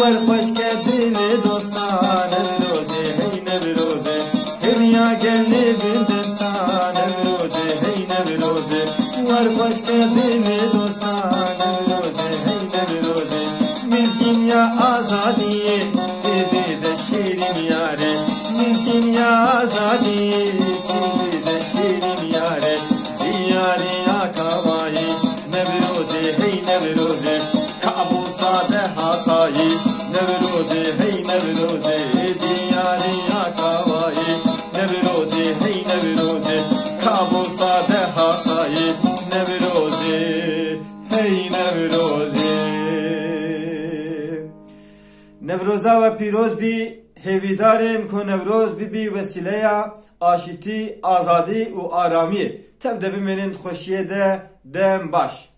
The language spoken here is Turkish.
ور خوش کردنی دوستان نوروزه هی نوروزه هریا گلی بندستان نوروزه هی نوروزه ور خوش کردنی دوستان نوروزه هی نوروزه ملکین یا آزادیه دیدی de şirin yare mümkün ya azadiye دیدی de şirin yare diyari ya kavayı nevroze hey nevroze kabusa de hatayı nevroze hey nevroze diyari ya kavayı nevroze hey nevroze kabusa de hatayı nevroze hey nevroze Nevroza ve piroz bi hevidarim ko nevroz bi vesileya aşiti azadi u arami tevde bimenin xoşiye de dem baş.